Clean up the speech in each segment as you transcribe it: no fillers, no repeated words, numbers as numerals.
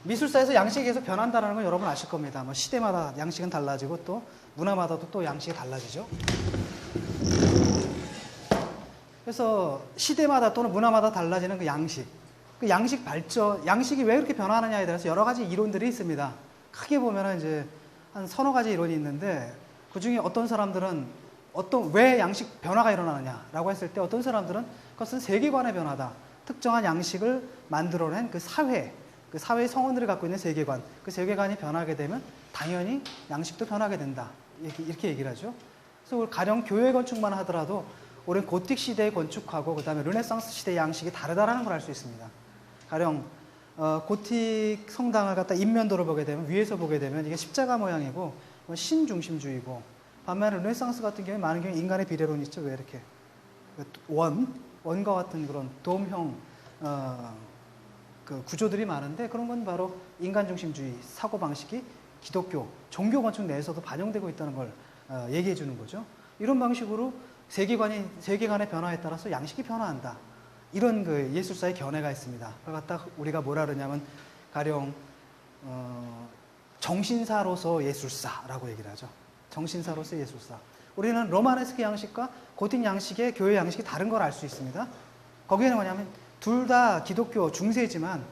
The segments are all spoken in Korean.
미술사에서 양식이 계속 변한다는 건 여러분 아실 겁니다. 뭐 시대마다 양식은 달라지고 또 문화마다도 또 양식이 달라지죠. 그래서 시대마다 또는 문화마다 달라지는 그 양식, 그 양식 발전, 양식이 왜 그렇게 변하느냐에 대해서 여러 가지 이론들이 있습니다. 크게 보면은 이제 한 서너 가지 이론이 있는데, 그 중에 어떤 사람들은 왜 양식 변화가 일어나느냐라고 했을 때, 어떤 사람들은 그것은 세계관의 변화다. 특정한 양식을 만들어낸 그 사회의 성원들이 갖고 있는 세계관, 그 세계관이 변하게 되면 당연히 양식도 변하게 된다. 이렇게 얘기를 하죠. 그래서 가령 교회 건축만 하더라도 우리는 고틱 시대의 건축하고 그 다음에 르네상스 시대의 양식이 다르다라는 걸 알 수 있습니다. 가령 고틱 성당을 갖다 인면도를 보게 되면, 위에서 보게 되면 이게 십자가 모양이고 신중심주의고, 반면에 르네상스 같은 경우에 많은 경우 인간의 비례론이 있죠. 왜 이렇게 원과 같은 그런 돔형 그 구조들이 많은데, 그런 건 바로 인간중심주의 사고방식이 기독교 종교 건축 내에서도 반영되고 있다는 걸 얘기해 주는 거죠. 이런 방식으로 세계관의 변화에 따라서 양식이 변화한다. 이런 그 예술사의 견해가 있습니다. 그걸 갖다 우리가 뭐라 그러냐면 가령 정신사로서 예술사라고 얘기를 하죠. 정신사로서 예술사. 우리는 로마네스크 양식과 고틱 양식의 교회 양식이 다른 걸 알 수 있습니다. 거기에는 뭐냐면 둘 다 기독교 중세지만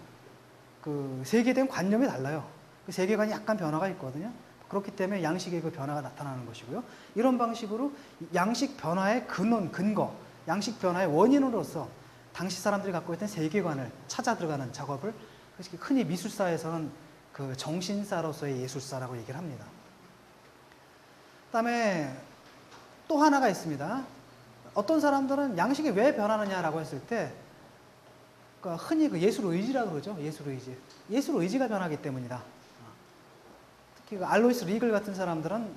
그 세계된 관념이 달라요. 그 세계관이 약간 변화가 있거든요. 그렇기 때문에 양식의 그 변화가 나타나는 것이고요. 이런 방식으로 양식 변화의 근거, 양식 변화의 원인으로서 당시 사람들이 갖고 있던 세계관을 찾아 들어가는 작업을 흔히 미술사에서는 그 정신사로서의 예술사라고 얘기를 합니다. 그다음에 또 하나가 있습니다. 어떤 사람들은 양식이 왜 변하느냐라고 했을 때, 흔히 그 예술의지라고 그러죠. 예술의지가 변하기 때문이다. 특히 그 알로이스 리글 같은 사람들은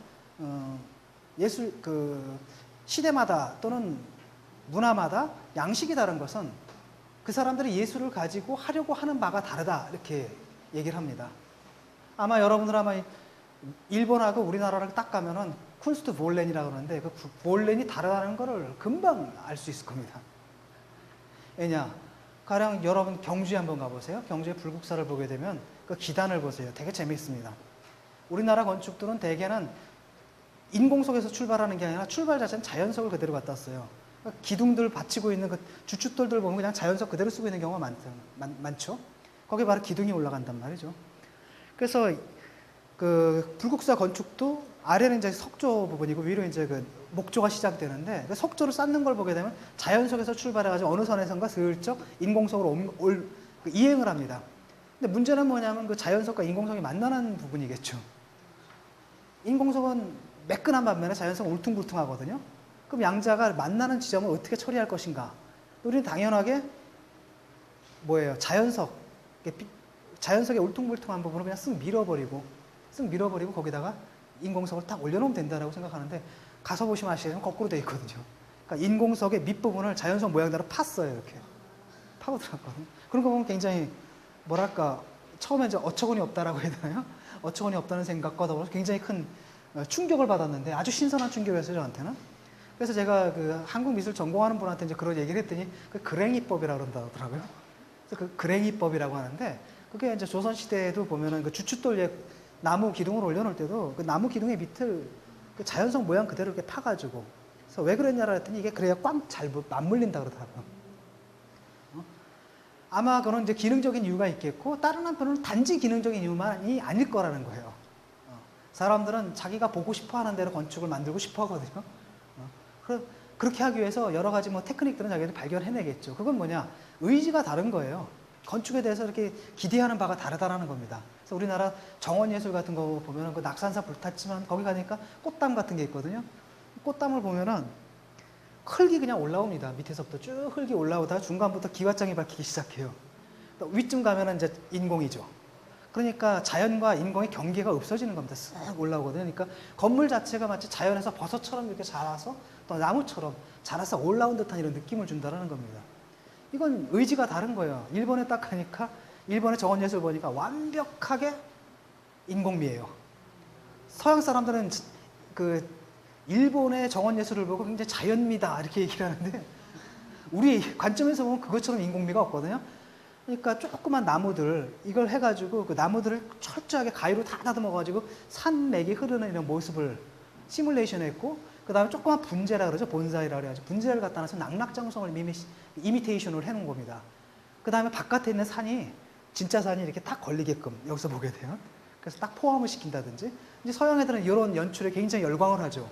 시대마다 또는 문화마다 양식이 다른 것은 그 사람들이 예술을 가지고 하려고 하는 바가 다르다, 이렇게 얘기를 합니다. 아마 여러분들 일본하고 우리나라를 딱 가면은 쿤스트 볼렌이라고 그러는데, 그 볼렌이 다르다는 거를 금방 알 수 있을 겁니다. 왜냐? 가령 여러분 경주에 한번 가보세요. 경주의 불국사를 보게 되면 그 기단을 보세요. 되게 재미있습니다. 우리나라 건축들은 대개는 인공석에서 출발하는 게 아니라 출발 자체는 자연석을 그대로 갖다 써요. 그러니까 기둥들 받치고 있는 그 주춧돌들 보면 그냥 자연석 그대로 쓰고 있는 경우가 많죠. 거기에 바로 기둥이 올라간단 말이죠. 그래서 그 불국사 건축도 아래는 이제 석조 부분이고 위로 이제 그 목조가 시작되는데, 그 석조를 쌓는 걸 보게 되면 자연석에서 출발해가지고 어느 선에선가 슬쩍 인공석으로 이행을 합니다. 근데 문제는 뭐냐면 그 자연석과 인공석이 만나는 부분이겠죠. 인공석은 매끈한 반면에 자연석은 울퉁불퉁하거든요. 그럼 양자가 만나는 지점을 어떻게 처리할 것인가? 우리는 당연하게 자연석의 울퉁불퉁한 부분을 그냥 쓱 밀어버리고 거기다가 인공석을 딱 올려놓으면 된다라고 생각하는데, 가서 보시면 아시겠지만 거꾸로 되어 있거든요. 그러니까 인공석의 밑부분을 자연석 모양대로 팠어요. 이렇게 파고 들어갔거든요. 그런 거 보면 굉장히 처음에 이제 어처구니 없다라고 해야 되나요? 어처구니 없다는 생각과 더불어서 굉장히 큰 충격을 받았는데, 아주 신선한 충격이었어요, 저한테는. 그래서 제가 그 한국 미술 전공하는 분한테 이제 그런 얘기를 했더니 그 그랭이법이라고 그런다더라고요. 그래서 그 그랭이법이라고 하는데, 그게 이제 조선시대에도 보면은 그 주춧돌 나무 기둥을 올려놓을 때도 그 나무 기둥의 밑을 그 자연석 모양 그대로 이렇게 파가지고, 그래서 왜 그랬냐고 했더니 이게 그래야 꽉 잘 맞물린다 그러더라고요. 아마 그런 이제 기능적인 이유가 있겠고, 다른 한편으로는 단지 기능적인 이유만이 아닐 거라는 거예요. 사람들은 자기가 보고 싶어 하는 대로 건축을 만들고 싶어 하거든요. 그렇게 하기 위해서 여러 가지 테크닉들은 자기들이 발견해내겠죠. 그건 뭐냐? 의지가 다른 거예요. 건축에 대해서 이렇게 기대하는 바가 다르다라는 겁니다. 그래서 우리나라 정원예술 같은 거 보면은 그 낙산사 불탔지만 거기 가니까 꽃담 같은 게 있거든요. 꽃담을 보면은 흙이 그냥 올라옵니다. 밑에서부터 쭉 흙이 올라오다가 중간부터 기와장이 밝히기 시작해요. 위쯤 가면은 이제 인공이죠. 그러니까 자연과 인공의 경계가 없어지는 겁니다. 쓱 올라오거든요. 그러니까 건물 자체가 마치 자연에서 버섯처럼 이렇게 자라서, 또 나무처럼 자라서 올라온 듯한 이런 느낌을 준다는 겁니다. 이건 의지가 다른 거예요. 일본에 딱 가니까, 일본의 정원예술 보니까 완벽하게 인공미예요. 서양 사람들은 그 일본의 정원예술을 보고 굉장히 자연미다 이렇게 얘기를 하는데, 우리 관점에서 보면 그것처럼 인공미가 없거든요. 그러니까 조그만 나무들 이걸 해가지고 그 나무들을 철저하게 가위로 다 다듬어가지고 산맥이 흐르는 이런 모습을 시뮬레이션했고, 그 다음에 조그만 분재라 그러죠. 본사이라 그래가지고 분재를 갖다 놔서 낙낙장성을 이미테이션을 해놓은 겁니다. 그 다음에 바깥에 있는 산이 진짜 산이 이렇게 딱 걸리게끔 여기서 보게 돼요. 그래서 딱 포함을 시킨다든지. 이제 서양 애들은 이런 연출에 굉장히 열광을 하죠.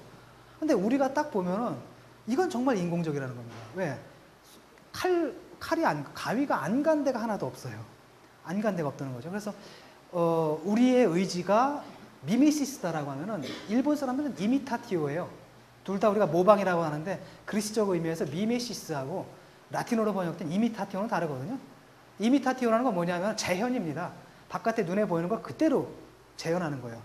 근데 우리가 딱 보면은 이건 정말 인공적이라는 겁니다. 왜? 가위가 안 간 데가 하나도 없어요. 안 간 데가 없다는 거죠. 그래서 우리의 의지가 미메시스다라고 하면은 일본 사람들은 이미타티오예요. 둘 다 우리가 모방이라고 하는데 그리스적 의미에서 미메시스하고 라틴어로 번역된 이미타티오는 다르거든요. 이미타티오라는 건 뭐냐면 재현입니다. 바깥에 눈에 보이는 걸 그대로 재현하는 거예요.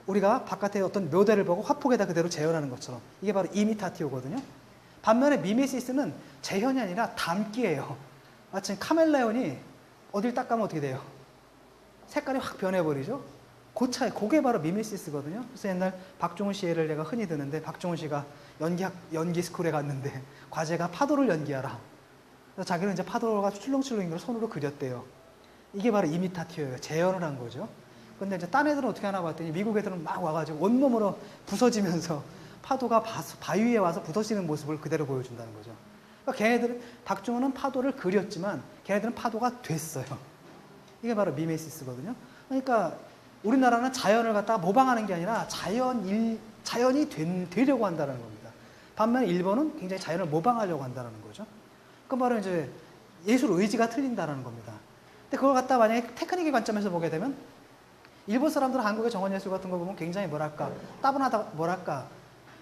우리가 바깥에 어떤 묘대를 보고 화폭에다 그대로 재현하는 것처럼 이게 바로 이미타티오거든요. 반면에 미메시스는 재현이 아니라 담기예요. 마치 카멜레온이 어딜 닦으면 어떻게 돼요? 색깔이 확 변해버리죠. 그 차이, 그게 바로 미메시스거든요. 그래서 옛날 박종훈 씨 예를 내가 흔히 드는데, 박종훈 씨가 연기 스쿨에 갔는데 과제가 파도를 연기하라. 그래서 자기는 이제 파도가 출렁출렁인 걸 손으로 그렸대요. 이게 바로 이미타티오예요. 재현을 한 거죠. 근데 이제 딴 애들은 어떻게 하나 봤더니 미국 애들은 막 와가지고 온몸으로 부서지면서 파도가 바위에 와서 부서지는 모습을 그대로 보여준다는 거죠. 그러니까 걔네들은, 박종훈은 파도를 그렸지만 걔네들은 파도가 됐어요. 이게 바로 미메시스거든요. 그러니까 우리나라는 자연을 갖다가 모방하는 게 아니라 자연이 되려고 한다는 겁니다. 반면에 일본은 굉장히 자연을 모방하려고 한다는 거죠. 그건 바로 이제 예술 의지가 틀린다는 겁니다. 근데 그걸 갖다 만약에 테크닉의 관점에서 보게 되면 일본 사람들은 한국의 정원예술 같은 거 보면 굉장히 따분하다,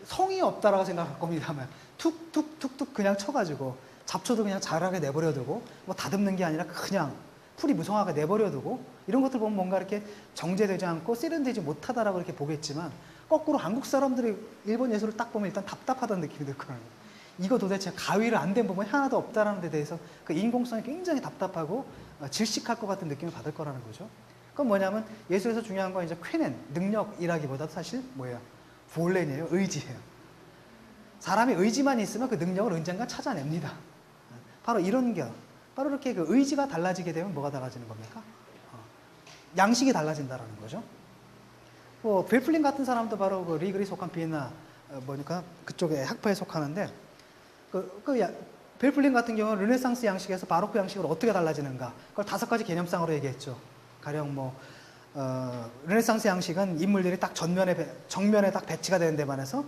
성의 없다라고 생각할 겁니다. 툭툭툭툭 그냥 쳐가지고 잡초도 그냥 자라게 내버려두고 뭐 다듬는 게 아니라 그냥 풀이 무성하게 내버려두고 이런 것들 보면 뭔가 이렇게 정제되지 않고 세련되지 못하다라고 이렇게 보겠지만, 거꾸로 한국 사람들이 일본 예술을 딱 보면 일단 답답하다는 느낌이 들 거예요. 이거 도대체 가위를 안 댄 부분이 하나도 없다라는 데 대해서 그 인공성이 굉장히 답답하고 질식할 것 같은 느낌을 받을 거라는 거죠. 그건 뭐냐면 예술에서 중요한 건 이제 쾌넨, 능력이라기보다도 사실 뭐예요? 볼렌이에요. 의지예요. 사람이 의지만 있으면 그 능력을 언젠가 찾아냅니다. 바로 이런 게, 바로 이렇게 그 의지가 달라지게 되면 뭐가 달라지는 겁니까? 양식이 달라진다는 거죠. 뭐 벨플린 같은 사람도 바로 그 리그리 속한 비엔나 뭐니까 그쪽에 학파에 속하는데, 벨플린 같은 경우는 르네상스 양식에서 바로크 양식으로 어떻게 달라지는가, 그걸 5가지 개념상으로 얘기했죠. 가령 르네상스 양식은 인물들이 딱 정면에 딱 배치가 되는 데 반해서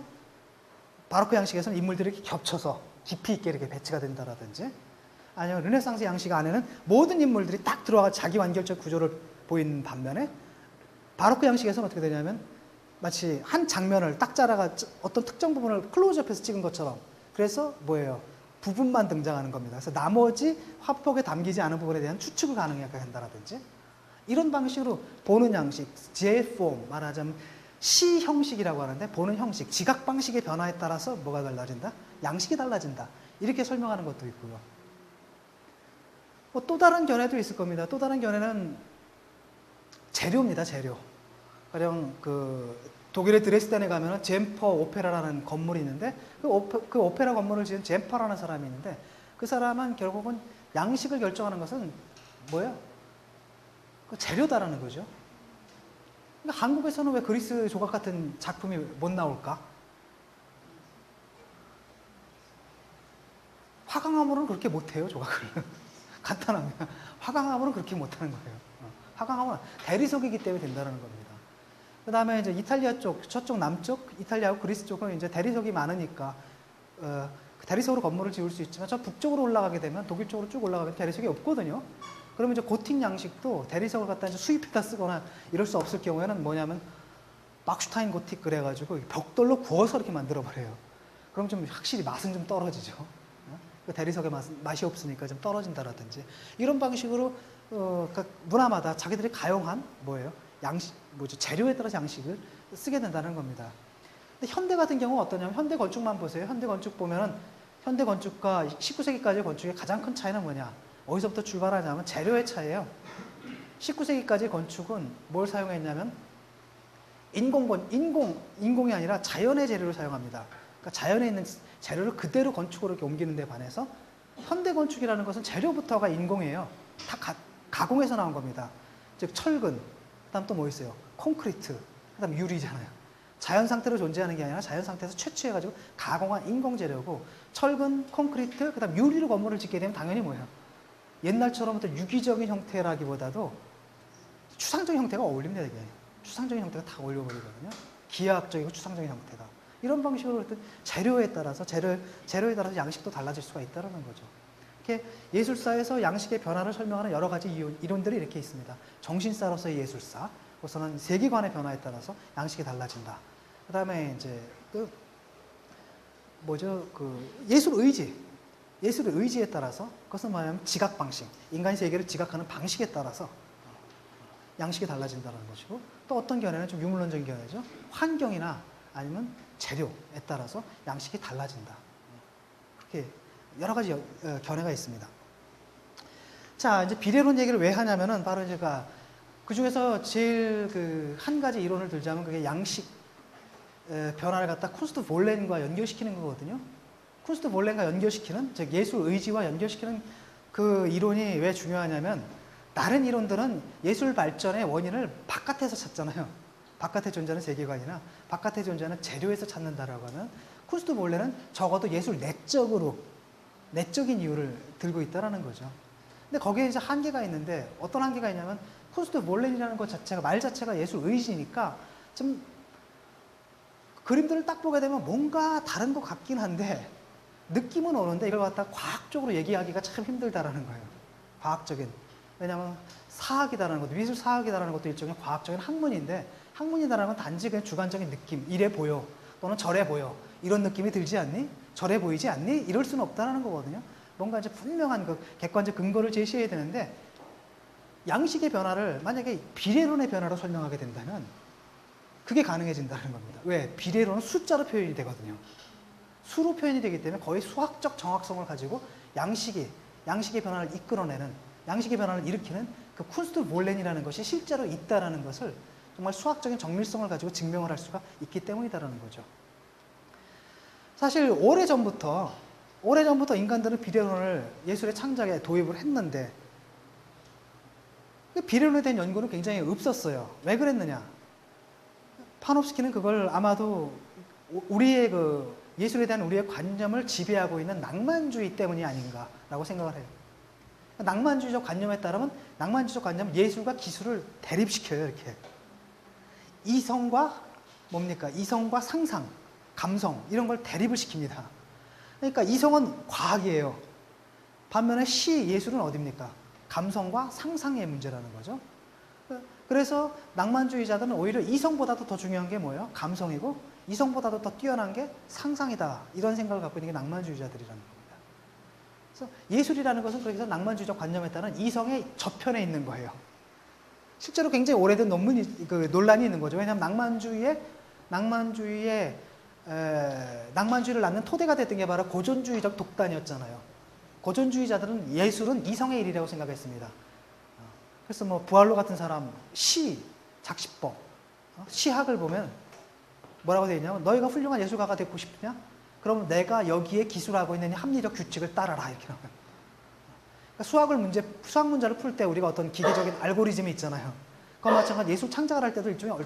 바로크 양식에서는 인물들이 이렇게 겹쳐서 깊이 있게 이렇게 배치가 된다라든지, 아니면 르네상스 양식 안에는 모든 인물들이 딱 들어가 자기 완결적 구조를 보이는 반면에 바로크 양식에서는 어떻게 되냐면 마치 한 장면을 딱 잘라가 어떤 특정 부분을 클로즈업해서 찍은 것처럼, 그래서 뭐예요? 부분만 등장하는 겁니다. 그래서 나머지 화폭에 담기지 않은 부분에 대한 추측을 가능하게 한다라든지, 이런 방식으로 보는 양식, 제폼, 말하자면 시 형식이라고 하는데, 보는 형식, 지각 방식의 변화에 따라서 뭐가 달라진다? 양식이 달라진다. 이렇게 설명하는 것도 있고요. 또 다른 견해도 있을 겁니다. 또 다른 견해는 재료입니다. 재료. 가령 독일의 드레스덴에 가면은 젬퍼 오페라라는 건물이 있는데, 그 오페라 건물을 지은 젬퍼라는 사람이 있는데, 그 사람은 결국은 양식을 결정하는 것은 뭐예요? 그 재료다라는 거죠. 그러니까 한국에서는 왜 그리스 조각 같은 작품이 못 나올까? 화강암으로는 그렇게 못해요, 조각을. 간단합니다. 화강암으로는 그렇게 못하는 거예요. 화강암은 대리석이기 때문에 된다는 겁니다. 그 다음에 이제 이탈리아 쪽, 저쪽 남쪽, 이탈리아하고 그리스 쪽은 이제 대리석이 많으니까, 대리석으로 건물을 지을 수 있지만, 저 북쪽으로 올라가게 되면, 독일 쪽으로 쭉 올라가면 대리석이 없거든요. 그러면 이제 고틱 양식도 대리석을 갖다 이제 수입해다 쓰거나 이럴 수 없을 경우에는 뭐냐면, 막슈타인 고틱 그래가지고 벽돌로 구워서 이렇게 만들어버려요. 그럼 좀 확실히 맛은 좀 떨어지죠. 그 대리석의 맛이 없으니까 좀 떨어진다라든지, 이런 방식으로 각 문화마다 자기들이 가용한 재료에 따라서 양식을 쓰게 된다는 겁니다. 근데 현대 같은 경우는 어떠냐면, 현대 건축만 보세요. 현대 건축 보면은 현대 건축과 19세기까지 건축의 가장 큰 차이는 뭐냐? 어디서부터 출발하냐면 재료의 차이예요. 19세기까지 건축은 뭘 사용했냐면 인공이 아니라 자연의 재료를 사용합니다. 그러니까 자연에 있는 재료를 그대로 건축으로 이렇게 옮기는 데 반해서, 현대 건축이라는 것은 재료부터가 인공이에요. 다 가공해서 나온 겁니다. 즉 철근, 그다음 또 뭐 있어요? 콘크리트, 그다음 유리잖아요. 자연 상태로 존재하는 게 아니라 자연 상태에서 채취해가지고 가공한 인공 재료고, 철근, 콘크리트, 그다음 유리로 건물을 짓게 되면 당연히 뭐예요? 옛날처럼 어떤 유기적인 형태라기보다도 추상적인 형태가 어울립니다. 이게 추상적인 형태가 다 어울려버리거든요. 기하학적이고 추상적인 형태가. 이런 방식으로 어떤 재료에 따라서 양식도 달라질 수가 있다는 거죠. 이렇게 예술사에서 양식의 변화를 설명하는 여러 가지 이론들이 이렇게 있습니다. 정신사로서의 예술사, 우선은 세계관의 변화에 따라서 양식이 달라진다. 그다음에 이제 예술의 의지에 따라서, 그것은 뭐냐면 지각 방식, 인간이 세계를 지각하는 방식에 따라서 양식이 달라진다는 것이고, 또 어떤 견해는 좀 유물론적인 견해죠. 환경이나 아니면 재료에 따라서 양식이 달라진다. 그렇게 여러 가지 견해가 있습니다. 자, 이제 비례론 얘기를 왜 하냐면은 바로 제가 그 중에서 제일 한 가지 이론을 들자면 그게 양식 변화를 갖다 쿤스트 볼렌과 연결시키는 거거든요. 쿤스트 볼렌과 연결시키는, 즉 예술 의지와 연결시키는 그 이론이 왜 중요하냐면, 다른 이론들은 예술 발전의 원인을 바깥에서 찾잖아요. 바깥에 존재하는 세계관이나 바깥에 존재하는 재료에서 찾는다라고 하면, 쿤스트 볼렌은 적어도 예술 내적인 이유를 들고 있다는 거죠. 근데 거기에 이제 한계가 있는데, 어떤 한계가 있냐면, 쿤스트 볼렌이라는 것 자체가, 말 자체가 예술 의지니까 좀 그림들을 딱 보게 되면 뭔가 다른 것 같긴 한데 느낌은 오는데, 이걸 갖다 과학적으로 얘기하기가 참 힘들다라는 거예요. 과학적인. 왜냐하면 사학이다라는 것도, 미술 사학이다라는 것도 일종의 과학적인 학문인데, 학문이다라는 건 단지 그냥 주관적인 느낌, 이래 보여 또는 저래 보여, 이런 느낌이 들지 않니? 저래 보이지 않니? 이럴 수는 없다라는 거거든요. 뭔가 이제 분명한 객관적 근거를 제시해야 되는데, 양식의 변화를 만약에 비례론의 변화로 설명하게 된다면 그게 가능해진다는 겁니다. 왜? 비례론은 숫자로 표현이 되거든요. 수로 표현이 되기 때문에 거의 수학적 정확성을 가지고 양식의 변화를 이끌어내는, 양식의 변화를 일으키는 그 쿤스트 볼렌이라는 것이 실제로 있다라는 것을 정말 수학적인 정밀성을 가지고 증명을 할 수가 있기 때문이다라는 거죠. 사실 오래전부터 인간들은 비례론을 예술의 창작에 도입을 했는데, 비례론에 대한 연구는 굉장히 없었어요. 왜 그랬느냐? 파놉스키는 그걸 아마도 우리의 예술에 대한 우리의 관념을 지배하고 있는 낭만주의 때문이 아닌가라고 생각을 해요. 낭만주의적 관념에 따르면, 낭만주의적 관념은 예술과 기술을 대립시켜요. 이렇게 이성과 상상, 감성, 이런 걸 대립을 시킵니다. 그러니까 이성은 과학이에요. 반면에 예술은 어디입니까? 감성과 상상의 문제라는 거죠. 그래서 낭만주의자들은 오히려 이성보다도 더 중요한 게 뭐예요? 감성이고, 이성보다도 더 뛰어난 게 상상이다, 이런 생각을 갖고 있는 게 낭만주의자들이라는 겁니다. 그래서 예술이라는 것은 그래서 낭만주의적 관념에 따른 이성의 저편에 있는 거예요. 실제로 굉장히 오래된 논란이 있는 거죠. 왜냐하면 낭만주의를 낳는 토대가 됐던 게 바로 고전주의적 독단이었잖아요. 고전주의자들은 예술은 이성의 일이라고 생각했습니다. 그래서 부활로 같은 사람, 작시법, 시학을 보면 뭐라고 되어 있냐면, 너희가 훌륭한 예술가가 되고 싶으냐? 그럼 내가 여기에 기술하고 있는 합리적 규칙을 따라라, 이렇게 나와요. 그러니까 수학 문제를 풀 때 우리가 어떤 기계적인 알고리즘이 있잖아요. 그와 마찬가지 예술 창작을 할 때도 일종의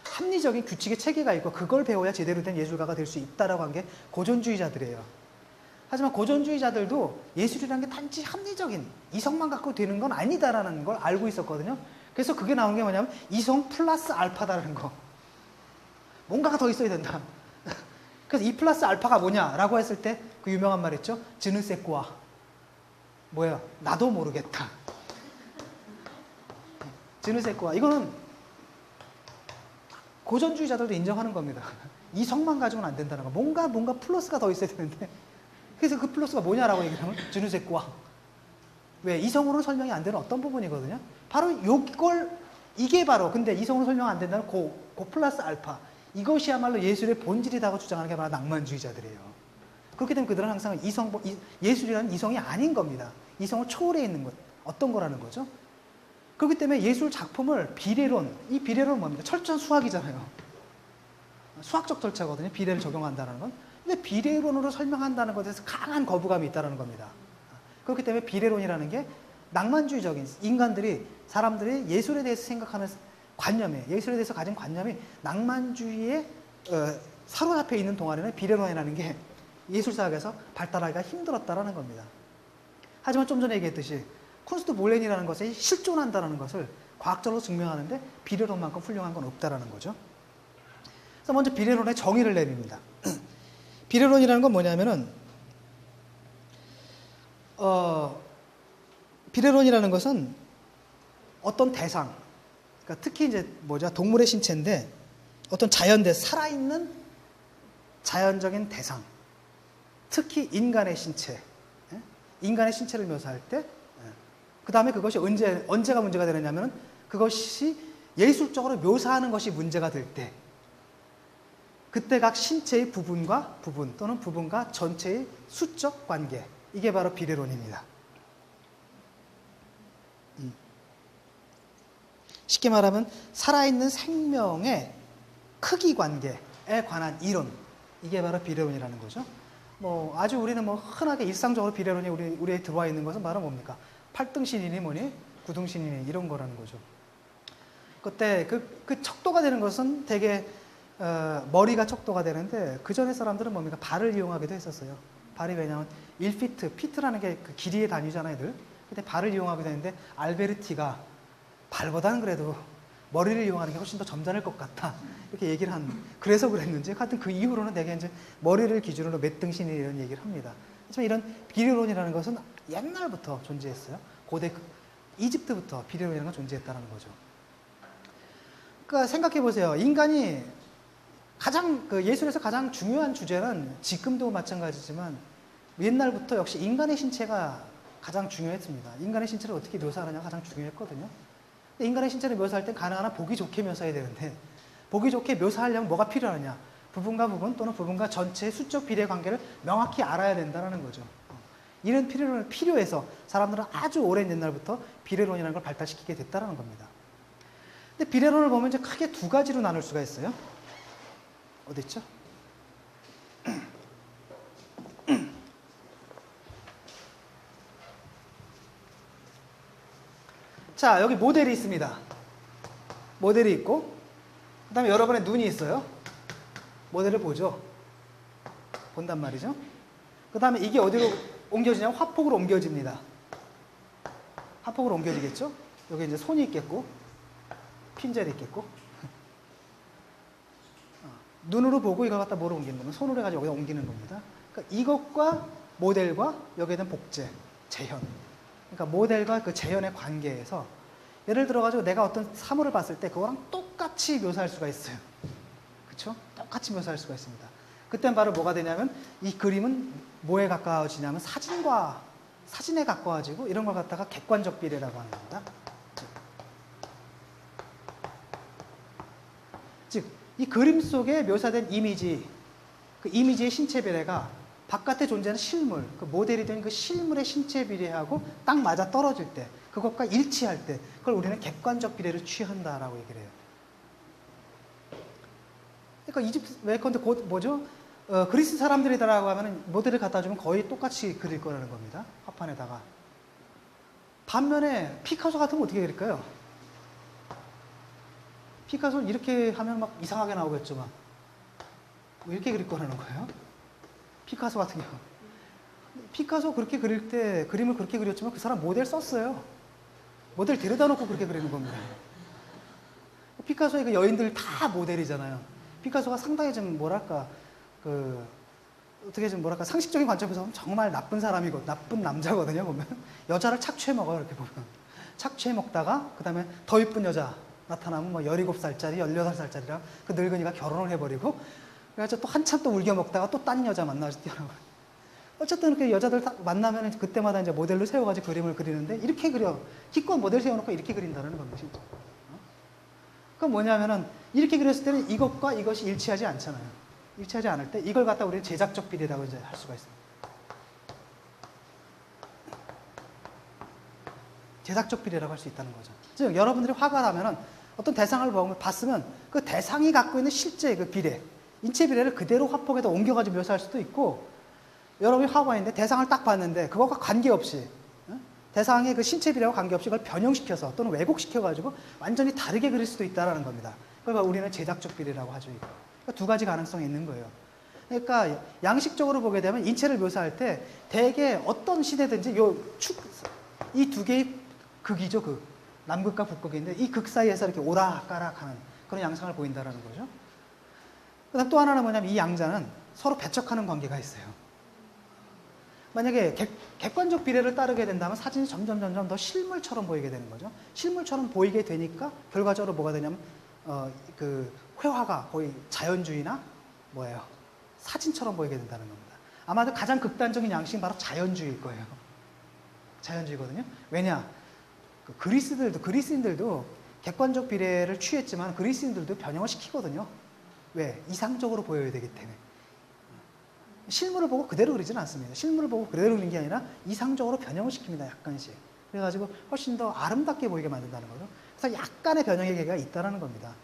합리적인 규칙의 체계가 있고, 그걸 배워야 제대로 된 예술가가 될 수 있다라고 한 게 고전주의자들이에요. 하지만 고전주의자들도 예술이라는 게 단지 합리적인 이성만 갖고 되는 건 아니다라는 걸 알고 있었거든요. 그래서 그게 나온 게 뭐냐면 이성 플러스 알파다라는 거. 뭔가가 더 있어야 된다. 그래서 이 플러스 알파가 뭐냐라고 했을 때 그 유명한 말 있죠. 즈누세꾸아. 뭐야? 나도 모르겠다. 즈누세꾸아. 이거는 고전주의자들도 인정하는 겁니다. 이성만 가지고는 안 된다는 거. 뭔가 플러스가 더 있어야 되는데, 그래서 그 플러스가 뭐냐라고 얘기하면 즈누세꾸아. 왜? 이성으로는 설명이 안 되는 어떤 부분이거든요. 바로 이게 바로, 근데 이성으로 설명 안 된다는 고 플러스 알파. 이것이야말로 예술의 본질이라고 주장하는 게 바로 낭만주의자들이에요. 그렇기 때문에 그들은 항상 예술이라는 이성이 아닌 겁니다. 이성을 초월해 있는 것, 어떤 거라는 거죠. 그렇기 때문에 예술 작품을 이 비례론은 뭡니까? 철저한 수학이잖아요. 수학적 절차거든요. 비례를 적용한다는 건. 근데 비례론으로 설명한다는 것에 대해서 강한 거부감이 있다는 겁니다. 그렇기 때문에 비례론이라는 게 낭만주의적인 인간들이 사람들이 예술에 대해서 생각하는 관념이 예술에 대해서 가진 관념이 낭만주의에 사로잡혀 있는 동안에는 비례론이라는 게 예술사학에서 발달하기가 힘들었다라는 겁니다. 하지만 좀 전에 얘기했듯이 쿤스트 몰렌이라는 것에 실존한다는 것을 과학적으로 증명하는데 비례론만큼 훌륭한 건 없다라는 거죠. 그래서 먼저 비례론의 정의를 내립니다. 비례론이라는 건 뭐냐면은 비례론이라는 것은 어떤 대상, 그러니까 특히 이제 동물의 신체인데 어떤 자연대 살아있는 자연적인 대상, 특히 인간의 신체, 인간의 신체를 묘사할 때, 그 다음에 그것이 언제가 문제가 되느냐면은 그것이 예술적으로 묘사하는 것이 문제가 될 때, 그때 각 신체의 부분과 부분 또는 부분과 전체의 수적 관계, 이게 바로 비례론입니다. 쉽게 말하면 살아있는 생명의 크기 관계에 관한 이론, 이게 바로 비례론이라는 거죠. 아주 우리는 흔하게 일상적으로 비례론이 우리에 들어와 있는 것은 바로 뭡니까? 8등신이니 뭐니 9등신이니 이런 거라는 거죠. 그때 그 척도가 되는 것은 되게 머리가 척도가 되는데 그 전에 사람들은 뭡니까? 발을 이용하기도 했었어요. 발이 왜냐하면 1피트, 피트라는 게 그 길이의 단위잖아요, 늘. 근데 발을 이용하게 되는데 알베르티가 발보다는 그래도 머리를 이용하는 게 훨씬 더 점잖을 것 같다. 이렇게 얘기를 그래서 그랬는지, 하여튼 그 이후로는 되게 이제 머리를 기준으로 몇 등신이 이런 얘기를 합니다. 하지만 이런 비례론이라는 것은 옛날부터 존재했어요. 고대 이집트부터 비례론이라는 건 존재했다는 거죠. 그러니까 생각해 보세요. 인간이 예술에서 가장 중요한 주제는 지금도 마찬가지지만 옛날부터 역시 인간의 신체가 가장 중요했습니다. 인간의 신체를 어떻게 묘사하느냐가 가장 중요했거든요. 인간의 신체를 묘사할 때 가능한 한 보기 좋게 묘사해야 되는데 보기 좋게 묘사하려면 뭐가 필요하느냐? 부분과 부분 또는 부분과 전체의 수적 비례 관계를 명확히 알아야 된다는 거죠. 이런 비례론이 필요해서 사람들은 아주 오랜 옛날부터 비례론이라는 걸 발달시키게 됐다는 겁니다. 근데 비례론을 보면 이제 크게 두 가지로 나눌 수가 있어요. 어디 있죠? 자, 여기 모델이 있습니다. 모델이 있고, 그 다음에 여러분의 눈이 있어요. 모델을 보죠. 본단 말이죠. 그 다음에 이게 어디로 옮겨지냐면 화폭으로 옮겨집니다. 화폭으로 옮겨지겠죠? 여기 이제 손이 있겠고, 핀젤이 있겠고. 눈으로 보고 이걸 갖다 뭐로 옮기는 거면 손으로 해가지고 여기다 옮기는 겁니다. 그러니까 이것과 모델과 여기에 대한 복제, 재현. 그러니까 모델과 그 재현의 관계에서 예를 들어가지고 내가 어떤 사물을 봤을 때 그거랑 똑같이 묘사할 수가 있어요. 그렇죠? 똑같이 묘사할 수가 있습니다. 그땐 바로 뭐가 되냐면 이 그림은 뭐에 가까워지냐면 사진에 가까워지고 이런 걸 갖다가 객관적 비례라고 하는 겁니다. 즉, 이 그림 속에 묘사된 이미지, 그 이미지의 신체 비례가 바깥에 존재하는 실물, 그 모델이 된 그 실물의 신체 비례하고 딱 맞아 떨어질 때, 그것과 일치할 때, 그걸 우리는 객관적 비례를 취한다라고 얘기를 해요. 그러니까 예컨대 그리스 사람들이다라고 하면 모델을 갖다 주면 거의 똑같이 그릴 거라는 겁니다. 화판에다가. 반면에 피카소 같은 거 어떻게 그릴까요? 피카소는 이렇게 하면 막 이상하게 나오겠죠, 막. 이렇게 그릴 거라는 거예요. 피카소 같은 경우. 피카소 그렇게 그릴 때 그림을 그렇게 그렸지만 그 사람 모델 썼어요. 모델 데려다 놓고 그렇게 그리는 겁니다. 피카소의 그 여인들 다 모델이잖아요. 피카소가 상당히 좀 상식적인 관점에서 보면 정말 나쁜 사람이고 나쁜 남자거든요. 보면 여자를 착취해 먹어요. 이렇게 보면 착취해 먹다가 그 다음에 더 이쁜 여자 나타나면 17살짜리, 18살짜리랑 그 늙은이가 결혼을 해버리고 그래서 또 한참 또 울겨 먹다가 또 딴 여자 만나서 뛰어나가요. 어쨌든 그 여자들 딱 만나면 그때마다 이제 모델로 세워가지고 그림을 그리는데 이렇게 그려. 기껏 모델 세워놓고 이렇게 그린다는 겁니다. 그건 뭐냐면은 이렇게 그렸을 때는 이것과 이것이 일치하지 않잖아요. 일치하지 않을 때 이걸 갖다 우리는 제작적 비례라고 이제 할 수가 있습니다. 제작적 비례라고 할 수 있다는 거죠. 즉 여러분들이 화가 나면은 어떤 대상을 봤으면 그 대상이 갖고 있는 실제 그 비례, 인체 비례를 그대로 화폭에다 옮겨가지고 묘사할 수도 있고, 여러분이 화가 있는데 대상을 딱 봤는데 그것과 관계없이 대상의 그 신체 비례와 관계없이 그걸 변형시켜서 또는 왜곡시켜가지고 완전히 다르게 그릴 수도 있다는 겁니다. 그걸 우리는 제작적 비례라고 하죠. 그러니까 두 가지 가능성이 있는 거예요. 그러니까 양식적으로 보게 되면 인체를 묘사할 때 대개 어떤 시대든지 이 두 개의 극이죠. 극. 남극과 북극인데 이 극 사이에서 이렇게 오락가락하는 그런 양상을 보인다는 거죠. 그다음 또 하나는 뭐냐면 이 양자는 서로 배척하는 관계가 있어요. 만약에 객관적 비례를 따르게 된다면 사진이 점점 더 실물처럼 보이게 되는 거죠. 실물처럼 보이게 되니까 결과적으로 뭐가 되냐면 그 회화가 거의 자연주의나 뭐예요? 사진처럼 보이게 된다는 겁니다. 아마도 가장 극단적인 양식은 바로 자연주의일 거예요. 자연주의거든요. 왜냐? 그리스인들도 객관적 비례를 취했지만 그리스인들도 변형을 시키거든요. 왜? 이상적으로 보여야 되기 때문에. 실물을 보고 그대로 그리지는 않습니다. 실물을 보고 그대로 그리는 게 아니라 이상적으로 변형을 시킵니다. 약간씩. 그래가지고 훨씬 더 아름답게 보이게 만든다는 거죠. 그래서 약간의 변형의 계기가 있다는 겁니다.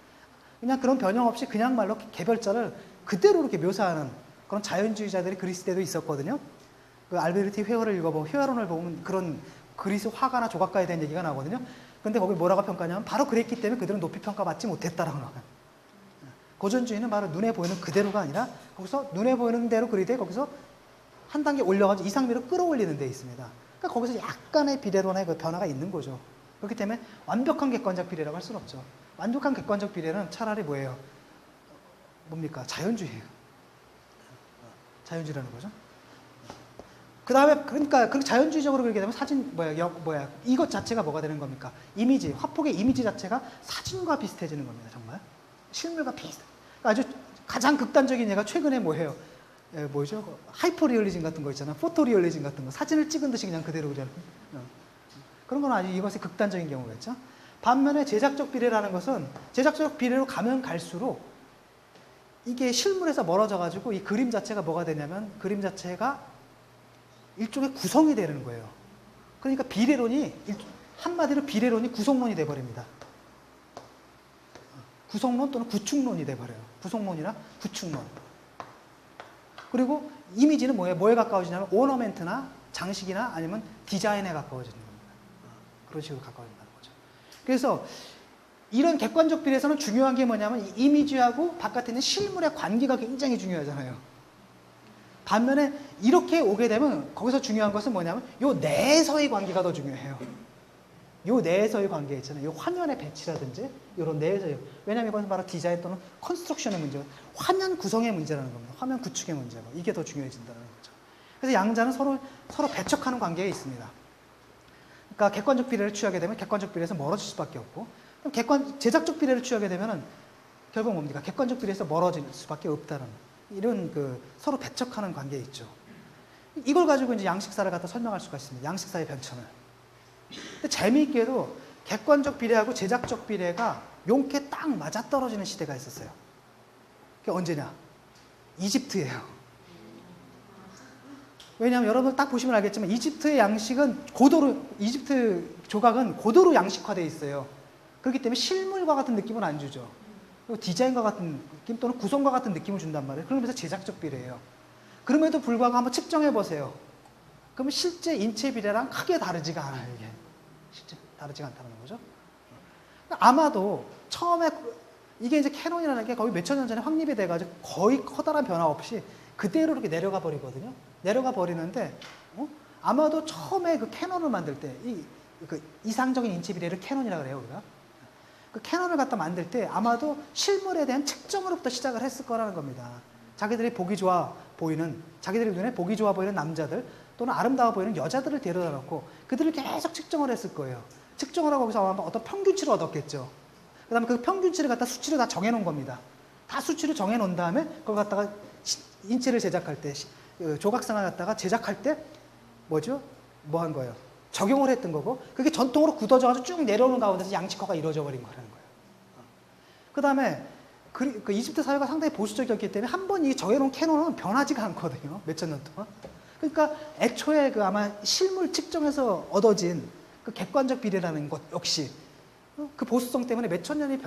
그냥 그런 변형 없이 그냥 말로 개별자를 그대로 이렇게 묘사하는 그런 자연주의자들이 그리스 때도 있었거든요. 그 알베르티 회화를 읽어보면 회화론을 보면 그런 그리스 화가나 조각가에 대한 얘기가 나오거든요. 근데 거기 뭐라고 평가냐면 바로 그랬기 때문에 그들은 높이 평가받지 못했다라고 나와요. 고전주의는 바로 눈에 보이는 그대로가 아니라 거기서 눈에 보이는 대로 그리되 거기서 한 단계 올려가지고 이상미로 끌어올리는 데 있습니다. 그러니까 거기서 약간의 비례론의 그 변화가 있는 거죠. 그렇기 때문에 완벽한 객관적 비례라고 할 수는 없죠. 완벽한 객관적 비례는 차라리 뭐예요? 뭡니까? 자연주의예요. 자연주의라는 거죠. 그 다음에 그러니까 그 자연주의적으로 그리게 되면 사진 이것 자체가 뭐가 되는 겁니까? 이미지, 화폭의 이미지 자체가 사진과 비슷해지는 겁니다. 정말 실물과 비슷. 아주 가장 극단적인 예가 최근에 뭐예요? 뭐죠? 하이퍼 리얼리즘 같은 거 있잖아요. 포토 리얼리즘 같은 거. 사진을 찍은 듯이 그냥 그대로 그려요. 그런 건 아주 이것이 극단적인 경우겠죠. 반면에 제작적 비례라는 것은 제작적 비례로 가면 갈수록 이게 실물에서 멀어져 가지고 이 그림 자체가 뭐가 되냐면 그림 자체가 일종의 구성이 되는 거예요. 그러니까 비례론이 한마디로 비례론이 구성론이 돼버립니다. 구성론 또는 구축론이 돼버려요. 구성론이나 구축론. 그리고 이미지는 뭐에 가까워지냐면 오너멘트나 장식이나 아니면 디자인에 가까워지는 겁니다. 그런 식으로 가까워진다는 거죠. 그래서 이런 객관적 비례에서는 중요한 게 뭐냐면 이 이미지하고 바깥에 있는 실물의 관계가 굉장히 중요하잖아요. 반면에 이렇게 오게 되면 거기서 중요한 것은 뭐냐면 요 내에서의 관계가 더 중요해요. 요 내에서의 관계 있잖아요. 요 화면의 배치라든지 이런 내에서의. 왜냐하면 이것은 바로 디자인 또는 컨스트럭션의 문제고 화면 구성의 문제라는 겁니다. 화면 구축의 문제고 이게 더 중요해진다는 거죠. 그래서 양자는 서로 배척하는 관계에 있습니다. 그러니까 객관적 비례를 취하게 되면 객관적 비례에서 멀어질 수밖에 없고 그럼 제작적 비례를 취하게 되면은 결국 뭡니까? 객관적 비례에서 멀어질 수밖에 없다는 이런 그 서로 배척하는 관계에 있죠. 이걸 가지고 이제 양식사를 갖다 설명할 수가 있습니다. 양식사의 변천을. 근데 재미있게도 객관적 비례하고 제작적 비례가 용케 딱 맞아떨어지는 시대가 있었어요. 그게 언제냐? 이집트예요. 왜냐하면 여러분 딱 보시면 알겠지만 이집트의 양식은 이집트 조각은 고도로 양식화되어 있어요. 그렇기 때문에 실물과 같은 느낌은 안 주죠. 그리고 디자인과 같은 느낌 또는 구성과 같은 느낌을 준단 말이에요. 그러면서 제작적 비례예요. 그럼에도 불구하고 한번 측정해 보세요. 그러면 실제 인체 비례랑 크게 다르지가 않아요. 이게 실제 다르지가 않다는 거죠. 아마도 처음에 이게 이제 캐논이라는 게 거의 몇천 년 전에 확립이 돼가지고 거의 커다란 변화 없이 그대로 이렇게 내려가 버리거든요. 내려가 버리는데 아마도 처음에 그 캐논을 만들 때 그 이상적인 인체 비례를 캐논이라고 그래요 우리가. 그 캐논을 갖다 만들 때 아마도 실물에 대한 측정으로부터 시작을 했을 거라는 겁니다. 자기들이 자기들의 눈에 보기 좋아 보이는 남자들 또는 아름다워 보이는 여자들을 데려다 놓고 그들을 계속 측정을 했을 거예요. 측정을 하고 거기서 아마 어떤 평균치를 얻었겠죠. 그 다음에 그 평균치를 갖다 수치로 다 정해놓은 겁니다. 다 수치를 정해놓은 다음에 그걸 갖다가 인체를 제작할 때, 조각상을 갖다가 제작할 때 뭐 한 거예요? 적용을 했던 거고 그게 전통으로 굳어져가지고 쭉 내려오는 가운데서 양식화가 이루어져 버린 거라는 거예요. 그 다음에 그 이집트 사회가 상당히 보수적이었기 때문에 한 번 이 정해놓은 캐논은 변하지가 않거든요. 몇천 년 동안. 그러니까 애초에 그 아마 실물 측정에서 얻어진 그 객관적 비례라는 것 역시 그 보수성 때문에 몇천 년이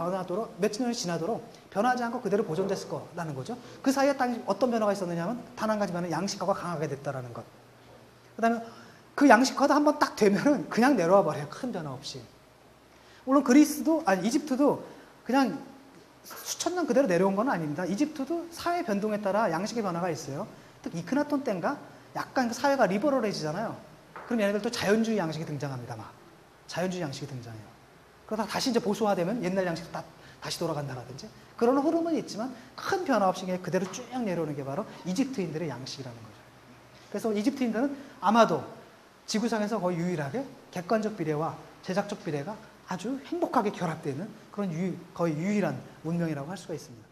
지나도록 변하지 않고 그대로 보존됐을 거라는 거죠. 그 사이에 어떤 변화가 있었느냐면 단 한 가지만은 양식화가 강하게 됐다라는 것. 그 다음에 그 양식화도 한번 딱 되면은 그냥 내려와 버려요. 큰 변화 없이. 물론 이집트도 그냥 수천 년 그대로 내려온 건 아닙니다. 이집트도 사회 변동에 따라 양식의 변화가 있어요. 특히 이크나톤 때인가 약간 사회가 리버럴해지잖아요. 그럼 얘네들 또 자연주의 양식이 등장합니다. 막 자연주의 양식이 등장해요. 그러다 다시 이제 보수화되면 옛날 양식으로 다시 돌아간다라든지 그런 흐름은 있지만 큰 변화 없이 그냥 그대로 쭉 내려오는 게 바로 이집트인들의 양식이라는 거죠. 그래서 이집트인들은 아마도 지구상에서 거의 유일하게 객관적 비례와 제작적 비례가 아주 행복하게 결합되는 그런 거의 유일한 문명이라고 할 수가 있습니다.